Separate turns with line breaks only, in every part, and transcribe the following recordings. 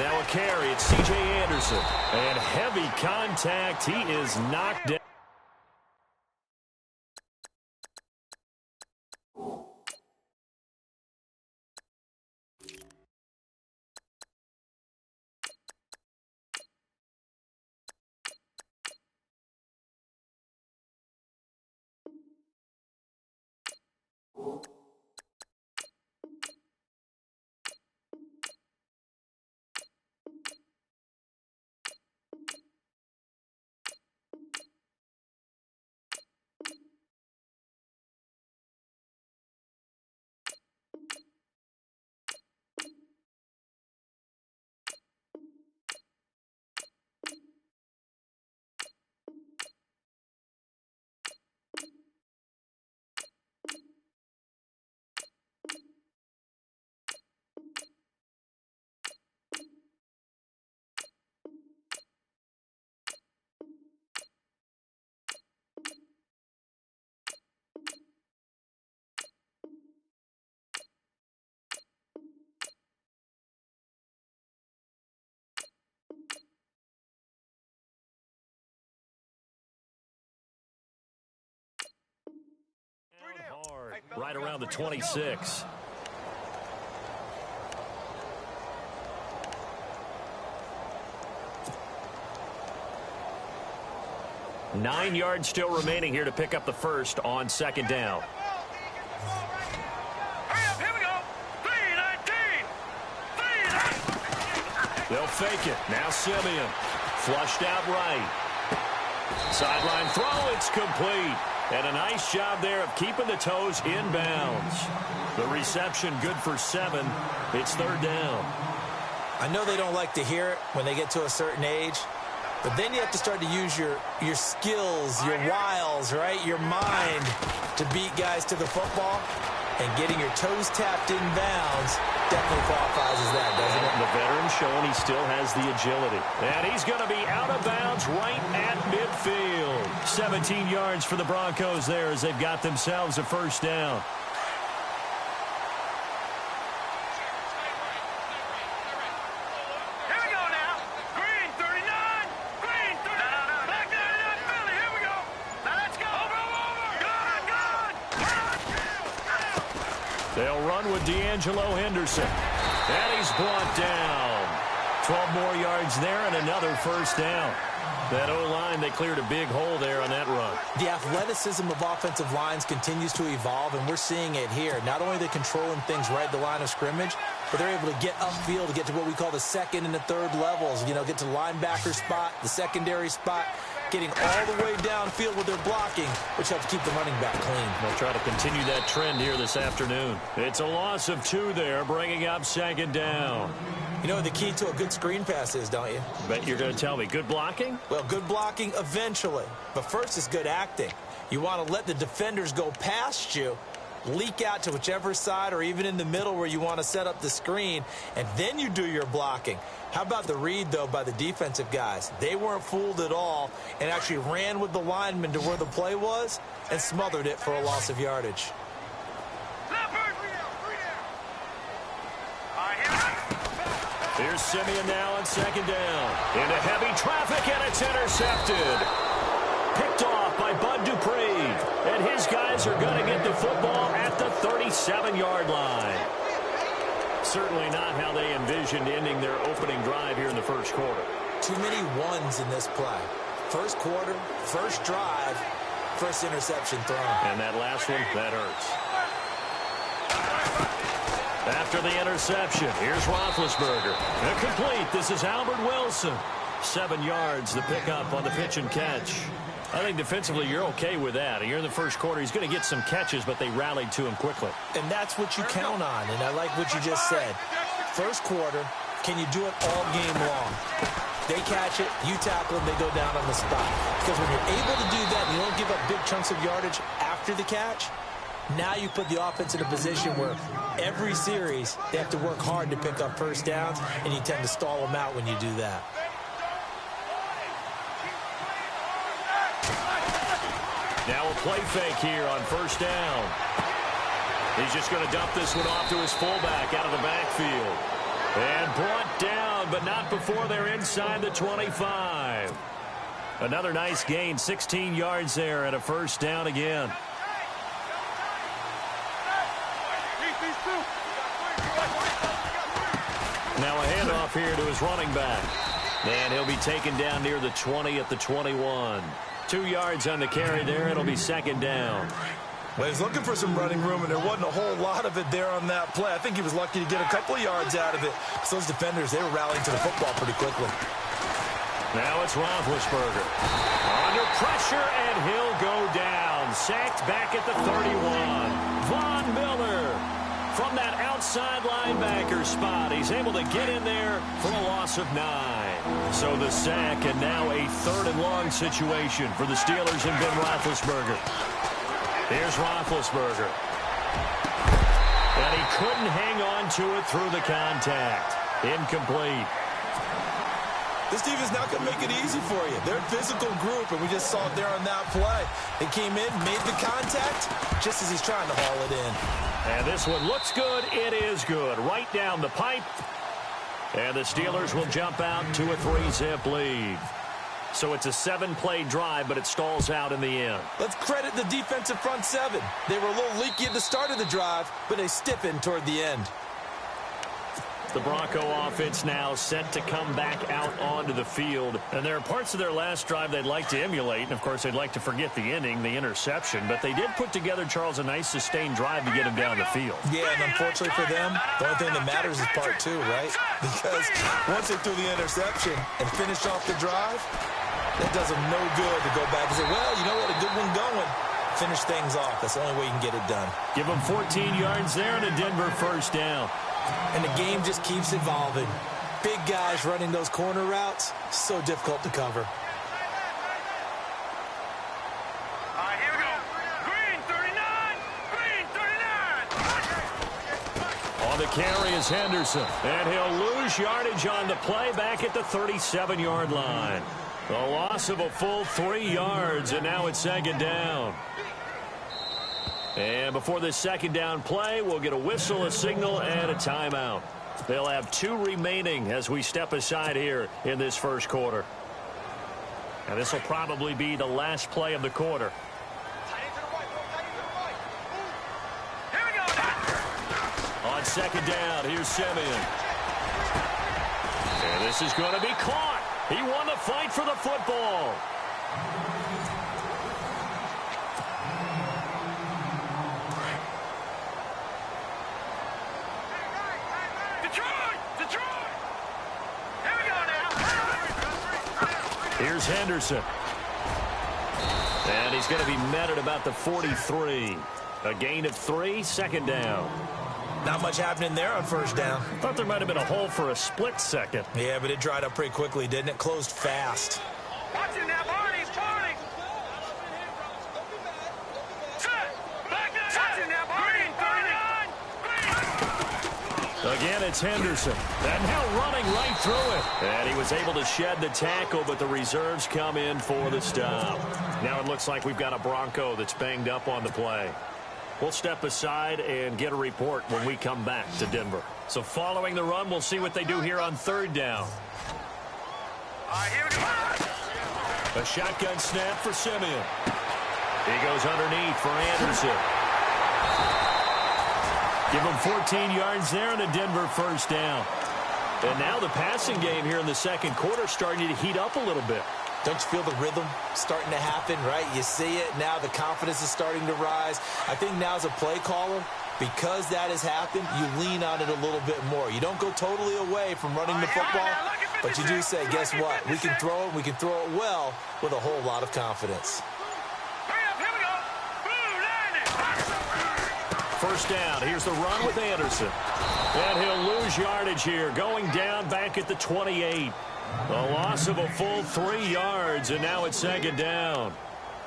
Now a carry. It's C.J. Anderson. And heavy contact. He is knocked down. Hard, right around the 26. Nine yards still remaining here to pick up the first on second down.
Here we go. 3-19.
They'll fake it. Now Simeon. Flushed out right. Sideline throw. It's complete. And a nice job there of keeping the toes inbounds. The reception good for 7. It's third down.
I know they don't like to hear it when they get to a certain age, but then you have to start to use your skills, your wiles, right, your mind to beat guys to the football. And getting your toes tapped in bounds definitely qualifies as that, doesn't it?
The veteran showing he still has the agility. And he's going to be out of bounds right at midfield. 17 yards for the Broncos there as they've got themselves a first down.
Here we go now. Green 39. Green 39. Black 99 Philly. Here we go. Now let's go. Over. Good.
They'll run with D'Angelo Henderson. And he's brought down. 12 more yards there and another first down. That O-line, they cleared a big hole there on that run.
The athleticism of offensive lines continues to evolve, and we're seeing it here. Not only are they controlling things right at the line of scrimmage, but they're able to get upfield to get to what we call the second and the third levels. You know, get to the linebacker spot, the secondary spot, getting all the way downfield with their blocking, which helps keep the running back clean.
They'll try to continue that trend here this afternoon. It's a loss of 2 there, bringing up second down.
You know what the key to a good screen pass is, don't you?
Bet you're going to tell me. Good blocking?
Well, good blocking eventually. But first is good acting. You want to let the defenders go past you, leak out to whichever side or even in the middle where you want to set up the screen, and then you do your blocking. How about the read, though, by the defensive guys? They weren't fooled at all and actually ran with the lineman to where the play was and smothered it for a loss of yardage.
Here's Simeon now on second down. Into heavy traffic, and it's intercepted. Picked off by Bud Dupree. And his guys are going to get the football at the 37-yard line. Certainly not how they envisioned ending their opening drive here in the first quarter.
Too many ones in this play. First quarter, first drive, first interception thrown.
And that last one, that hurts. After the interception, here's Roethlisberger. Incomplete. This is Albert Wilson. 7 yards, the pickup on the pitch and catch. I think defensively you're okay with that. Here in the first quarter, he's going to get some catches, but they rallied to him quickly.
And that's what you count on, and I like what you just said. First quarter, can you do it all game long? They catch it, you tackle them, they go down on the spot. Because when you're able to do that and you don't give up big chunks of yardage after the catch, now you put the offense in a position where every series they have to work hard to pick up first downs, and you tend to stall them out when you do that.
Now a play fake here on first down. He's just going to dump this one off to his fullback out of the backfield. And brought down, but not before they're inside the 25. Another nice gain, 16 yards there, and a first down again. Now a handoff here to his running back. And he'll be taken down near the 20 at the 21. 2 yards on the carry there. It'll be second down.
Well, he's looking for some running room, and there wasn't a whole lot of it there on that play. I think he was lucky to get a couple of yards out of it. So those defenders, they were rallying to the football pretty quickly.
Now it's Roethlisberger. Under pressure, and he'll go down. Sacked back at the 31. Von Miller from that outside linebacker spot. He's able to get in there for a loss of 9. So the sack, and now a 3rd and long situation for the Steelers and Ben Roethlisberger. Here's Roethlisberger. And he couldn't hang on to it through the contact. Incomplete.
This defense not going to make it easy for you. They're a physical group, and we just saw it there on that play. They came in, made the contact, just as he's trying to haul it in.
And this one looks good. It is good. Right down the pipe. And the Steelers will jump out to a 3-zip lead. So it's a 7-play drive, but it stalls out in the end.
Let's credit the defensive front 7. They were a little leaky at the start of the drive, but they stiffened toward the end.
The Bronco offense now set to come back out onto the field. And there are parts of their last drive they'd like to emulate. And, of course, they'd like to forget the inning, the interception. But they did put together, Charles, a nice sustained drive to get him down the field.
Yeah, and unfortunately for them, the only thing that matters is part 2, right? Because once they threw the interception and finished off the drive, that does them no good to go back and say, well, you know what, a good one going. Finish things off. That's the only way you can get it done.
Give them 14 yards there and a Denver first down.
And the game just keeps evolving. Big guys running those corner routes, so difficult to cover.
Here we go. Green 39. Green 39.
On the carry is Henderson. And he'll lose yardage on the play back at the 37-yard line. A loss of a full 3 yards, and now it's second down. And before this second down play, we'll get a whistle, a signal, and a timeout. They'll have 2 remaining as we step aside here in this first quarter. And this will probably be the last play of the quarter.
Here we go.
On second down, here's Simeon. And this is going to be caught. He won the fight for the football. Here's Henderson. And he's going to be met at about the 43. A gain of 3, second down.
Not much happening there on first down.
Thought there might have been a hole for a split second.
Yeah, but it dried up pretty quickly, didn't it? Closed fast.
Watch it now, Barney. Barney. Watch it now, Barney. 39.
Again, it's Henderson. And now running right through it. And he was able to shed the tackle, but the reserves come in for the stop. Now it looks like we've got a Bronco that's banged up on the play. We'll step aside and get a report when we come back to Denver. So following the run, we'll see what they do here on third down.
Here we go.
A shotgun snap for Simeon. He goes underneath for Anderson. Give him 14 yards there and a Denver first down. And now the passing game here in the second quarter starting to heat up a little bit.
Don't you feel the rhythm starting to happen, right? You see it. Now the confidence is starting to rise. I think now as a play caller, because that has happened, you lean on it a little bit more. You don't go totally away from running the football, but you do say, guess what? We can throw it. We can throw it well with a whole lot of confidence.
Here we go.
First down. Here's the run with Anderson. And he'll lose yardage here, going down back at the 28. A loss of a full 3 yards, and now it's second down.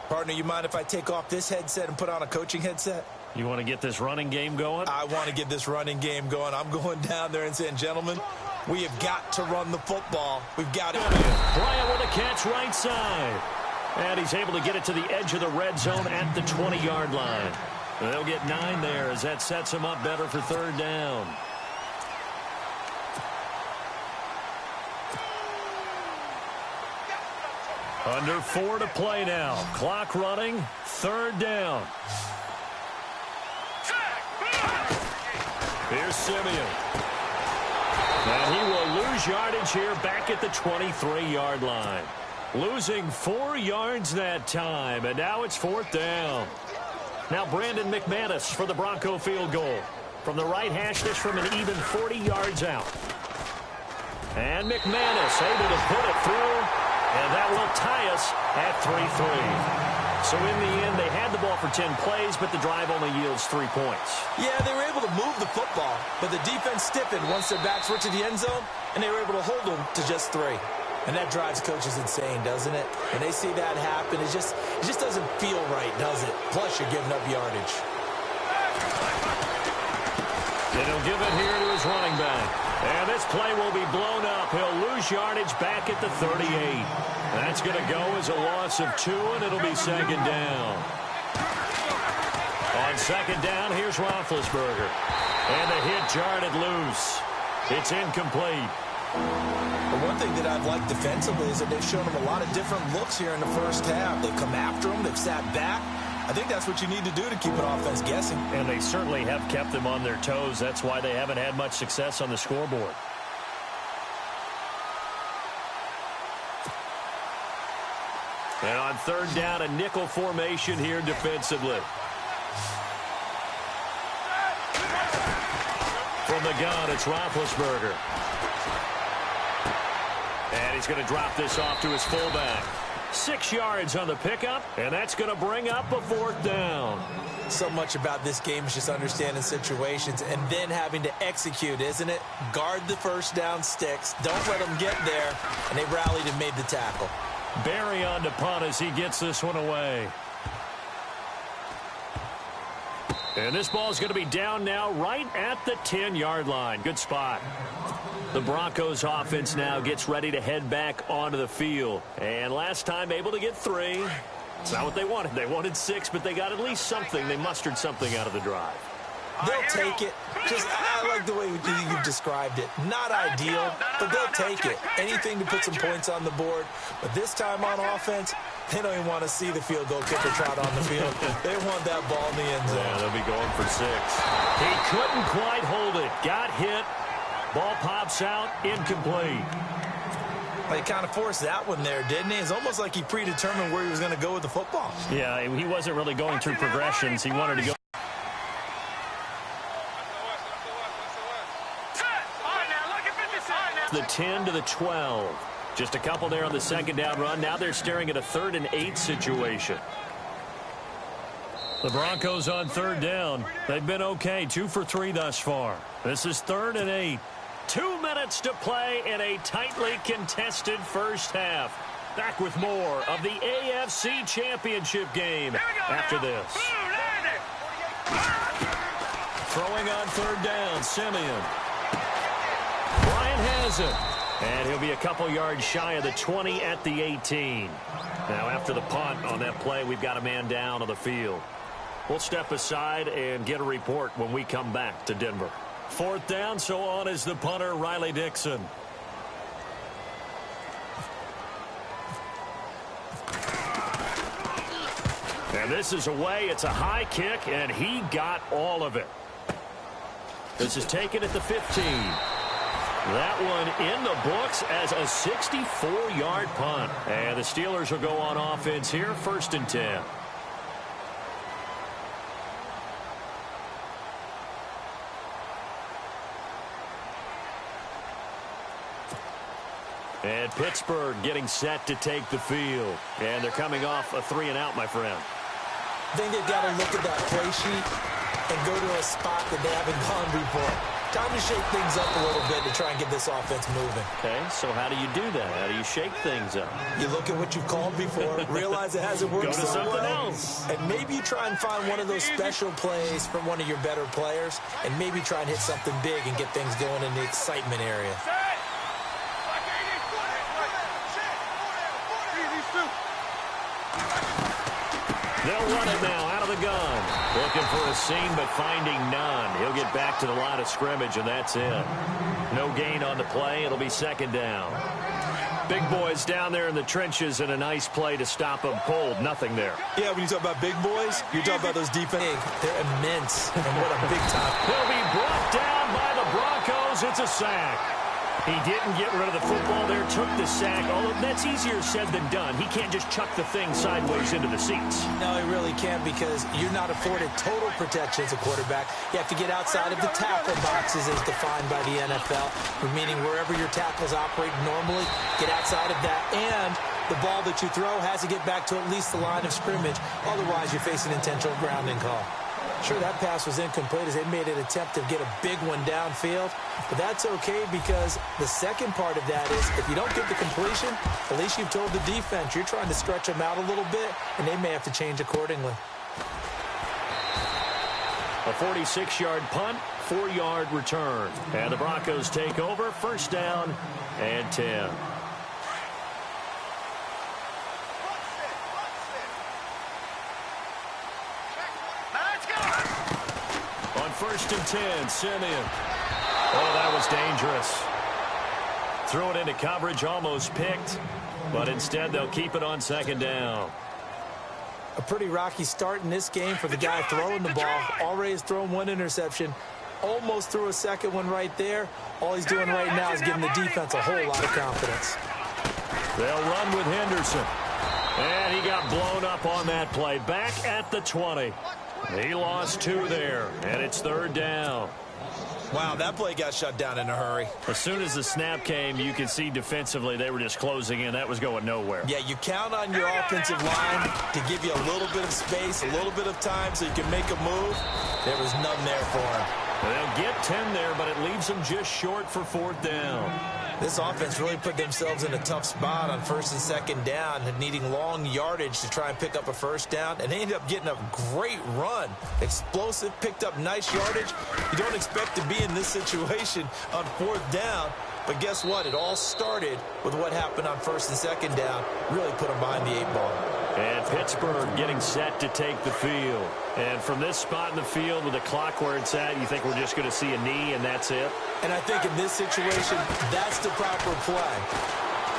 Partner, you mind if I take off this headset and put on a coaching headset?
You want to get this running game going?
I want to get this running game going. I'm going down there and saying, gentlemen, we have got to run the football. We've got it.
Bryant with a catch right side. And he's able to get it to the edge of the red zone at the 20-yard line. They'll get 9 there as that sets him up better for third down. Under 4 to play now. Clock running. Third down. Here's Simeon. And he will lose yardage here back at the 23-yard line. Losing 4 yards that time, and now it's fourth down. Now Brandon McManus for the Bronco field goal. From the right hash, this from an even 40 yards out. And McManus able to put it through, and that will tie us at 3-3. So in the end, they had the ball for 10 plays, but the drive only yields 3 points.
Yeah, they were able to move the football, but the defense stiffened once their backs were to the end zone, and they were able to hold them to just 3. And that drives coaches insane, doesn't it? When they see that happen, it just doesn't feel right, does it? Plus, you're giving up yardage.
And he'll give it here to his running back. And this play will be blown up. He'll lose yardage back at the 38. That's going to go as a loss of 2, and it'll be second down. On second down, here's Roethlisberger. And the hit jarred it loose. It's incomplete.
The one thing that I've liked defensively is that they've shown them a lot of different looks here in the first half. They've come after them. They've sat back. I think that's what you need to do to keep an offense guessing.
And they certainly have kept them on their toes. That's why they haven't had much success on the scoreboard. And on third down, a nickel formation here defensively. From the gun, it's Roethlisberger. And he's going to drop this off to his fullback. 6 yards on the pickup, and that's going to bring up a fourth down.
So much about this game is just understanding situations and then having to execute, isn't it? Guard the first down sticks. Don't let them get there. And they rallied and made the tackle.
Barry on to punt as he gets this one away. And this ball is going to be down now right at the 10-yard line. Good spot. The Broncos offense now gets ready to head back onto the field. And last time able to get 3. It's not what they wanted. They wanted 6, but they got at least something. They mustered something out of the drive.
They'll take it. I like the way you've described it. Not ideal, but they'll take it. Anything to put some points on the board. But this time on offense, they don't even want to see the field goal kicker trot on the field. They want that ball in the end zone.
Yeah, they'll be going for 6. He couldn't quite hold it. Got hit. Ball pops out. Incomplete.
He kind of forced that one there, didn't he? It's almost like he predetermined where he was going to go with the football.
Yeah, he wasn't really going through progressions. He wanted to go. The 10 to the 12. Just a couple there on the second down run. Now they're staring at a 3rd and 8 situation. The Broncos on third down. They've been okay. 2 for 3 thus far. This is 3rd and 8. 2 minutes to play in a tightly contested first half. Back with more of the AFC Championship game after this. Throwing on third down, Simeon. Bryant has it. And he'll be a couple yards shy of the 20 at the 18. Now after the punt on that play, we've got a man down on the field. We'll step aside and get a report when we come back to Denver. 4th down, so on is the punter, Riley Dixon. And this is away. It's a high kick, and he got all of it. This is taken at the 15. That one in the books as a 64-yard punt. And the Steelers will go on offense here, 1st and 10. And Pittsburgh getting set to take the field. And they're coming off a 3 and out, my friend.
I think they've got to look at that play sheet and go to a spot that they haven't gone before. Time to shake things up a little bit to try and get this offense moving.
Okay, so how do you do that? How do you shake things up?
You look at what you've called before, realize it hasn't worked
so
well.
Go to something else.
And maybe you try and find one of those special plays from one of your better players, and maybe try and hit something big and get things going in the excitement area.
They'll run it now out of the gun. Looking for a seam, but finding none. He'll get back to the line of scrimmage, and that's it. No gain on the play. It'll be 2nd down. Big boys down there in the trenches, and a nice play to stop them cold. Nothing there.
Yeah, when you talk about big boys, you're talking about those defense. They're immense, and what a big time.
He'll be brought down by the Broncos. It's a sack. He didn't get rid of the football there, took the sack. Although that's easier said than done. He can't just chuck the thing sideways into the seats.
No, he really can't, because you're not afforded total protection as a quarterback. You have to get outside of the tackle boxes as defined by the NFL, meaning wherever your tackles operate normally, get outside of that. And the ball that you throw has to get back to at least the line of scrimmage. Otherwise, you're facing intentional grounding call. Sure, that pass was incomplete as they made an attempt to get a big one downfield. But that's okay, because the second part of that is if you don't get the completion, at least you've told the defense you're trying to stretch them out a little bit, and they may have to change accordingly.
A 46-yard punt, 4-yard return. And the Broncos take over, first down and 10. First and 10, Simeon. Oh, that was dangerous. Threw it into coverage, almost picked, but instead they'll keep it on second down.
A pretty rocky start in this game for the guy throwing the ball. Already has thrown one interception. Almost threw a second one right there. All he's doing right now is giving the defense a whole lot of confidence.
They'll run with Henderson. And he got blown up on that play. Back at the 20. He lost 2 there, and it's third down.
Wow, that play got shut down in a hurry.
As soon as the snap came, you could see defensively they were just closing in. That was going nowhere.
Yeah, you count on your offensive line to give you a little bit of space, a little bit of time so you can make a move. There was none there for him.
They'll get 10 there, but it leaves them just short for fourth down.
This offense really put themselves in a tough spot on first and second down, needing long yardage to try and pick up a first down, and they ended up getting a great run. Explosive, picked up nice yardage. You don't expect to be in this situation on fourth down, but guess what? It all started with what happened on first and second down. Really put them behind the 8 ball.
And Pittsburgh getting set to take the field. And from this spot in the field with the clock where it's at, you think we're just going to see a knee and that's it?
And I think in this situation, that's the proper play.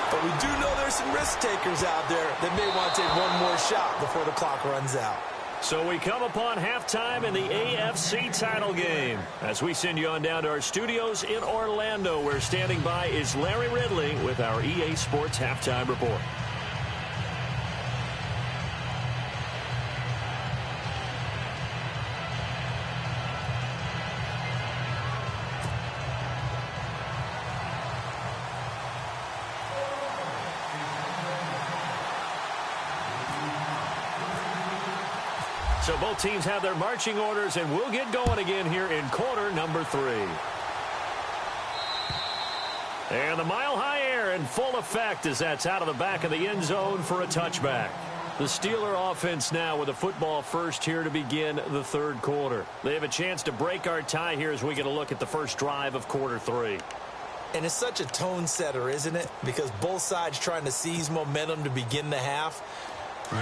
But we do know there's some risk takers out there that may want to take one more shot before the clock runs out.
So we come upon halftime in the AFC title game. As we send you on down to our studios in Orlando, where standing by is Larry Ridley with our EA Sports Halftime Report. So both teams have their marching orders, and we'll get going again here in quarter number 3. And the mile-high air in full effect as that's out of the back of the end zone for a touchback. The Steeler offense now with a football first here to begin the third quarter. They have a chance to break our tie here as we get a look at the first drive of quarter 3.
And it's such a tone setter, isn't it? Because both sides trying to seize momentum to begin the half.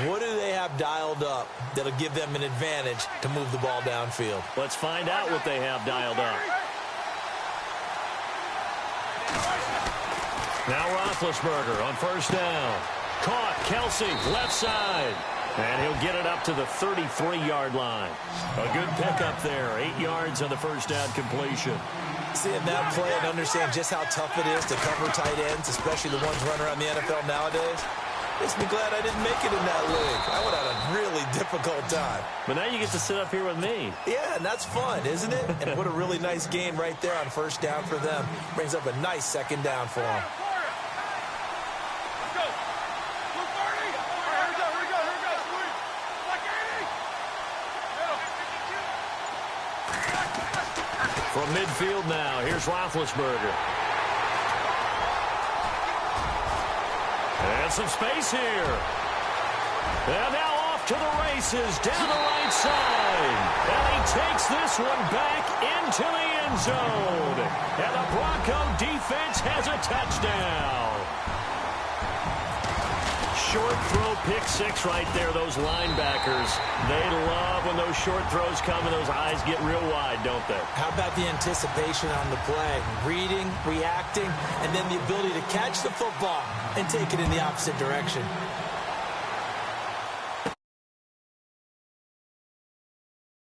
What do they have dialed up that'll give them an advantage to move the ball downfield?
Let's find out what they have dialed up. Now Roethlisberger on first down. Caught, Kelsey, left side. And he'll get it up to the 33-yard line. A good pickup there, 8 yards on the first down completion.
Seeing that play and understand just how tough it is to cover tight ends, especially the ones running around the NFL nowadays, makes me glad I didn't make it in that league. I would have had a really difficult time.
But now you get to sit up here with me.
Yeah, and that's fun, isn't it? And what a really nice game right there on first down for them. Brings up a nice second down for them.
From midfield now, here's Roethlisberger. And some space here. And now off to the races down the right side. And he takes this one back into the end zone. And the Bronco defense has a touchdown. short throw pick six right there, those linebackers. They love when those short throws come and those eyes get real wide, don't they?
How about the anticipation on the play? Reading, reacting, and then the ability to catch the football and take it in the opposite direction.